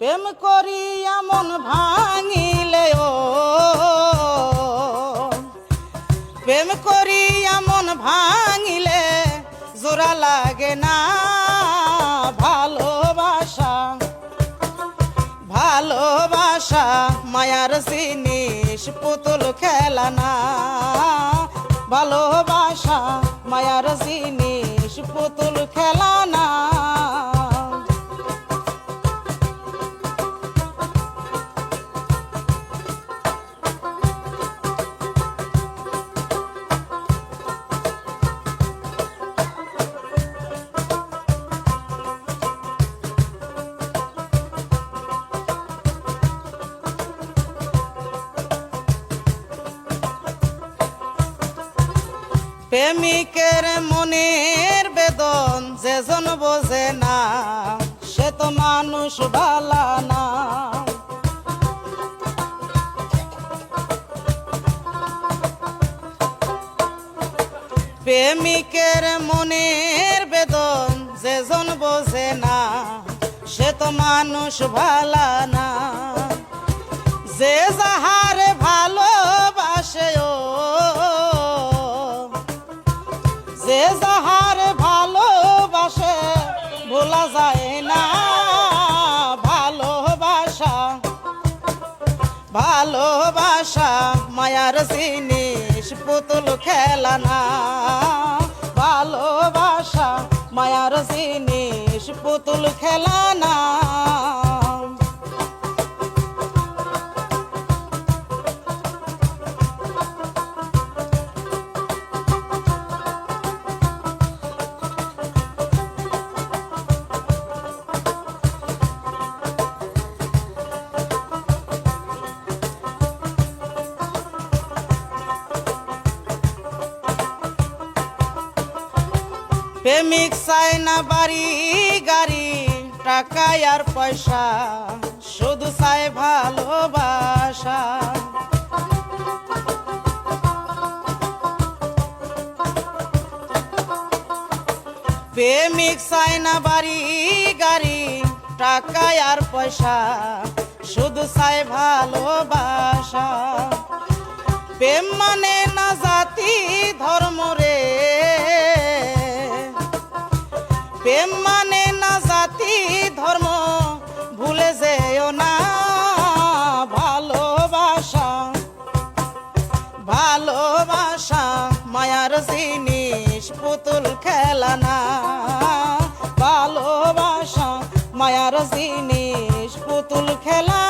প্রেম করিয়া মন ভাঙিলে ও প্রেম করিয়া মন ভাঙিলে জোড়া লাগে না ভালোবাসা ভালোবাসা মায়ার জিনিস পুতুল খেলা না ভালোবাসা মায়ার জিনিস পুতুল খেলা না প্রেমিকের মনের বেদন যেজন বোঝে না সে তো মানুষ ভালা না প্রেমিকের মনের বেদন যেজন বোঝে না সে তো মানুষ ভালা না যে যাহারে ভালোবাসে ও যে যাহারে ভালোবাসে ভোলা যায় না ভালোবাসা ভালোবাসা মায়ার জিনিস পুতুল খেলা না ভালোবাসা মায়ার জিনিস পুতুল খেলা না প্রেমিক চায় না বাড়ি গাড়ি টাকা আর পয়সা শুধু চায় ভালোবাসা প্রেমিক চায় না বাড়ি গাড়ি টাকা আর পয়সা শুধু চায় ভালোবাসা প্রেম মানে না জাতি ধর্ম রে প্রেম মানে না জাতি ধর্ম ভুলে যেও না ভালোবাসা ভালোবাসা মায়ার জিনিস পুতুল খেলা না ভালোবাসা মায়ার জিনিস পুতুল খেলা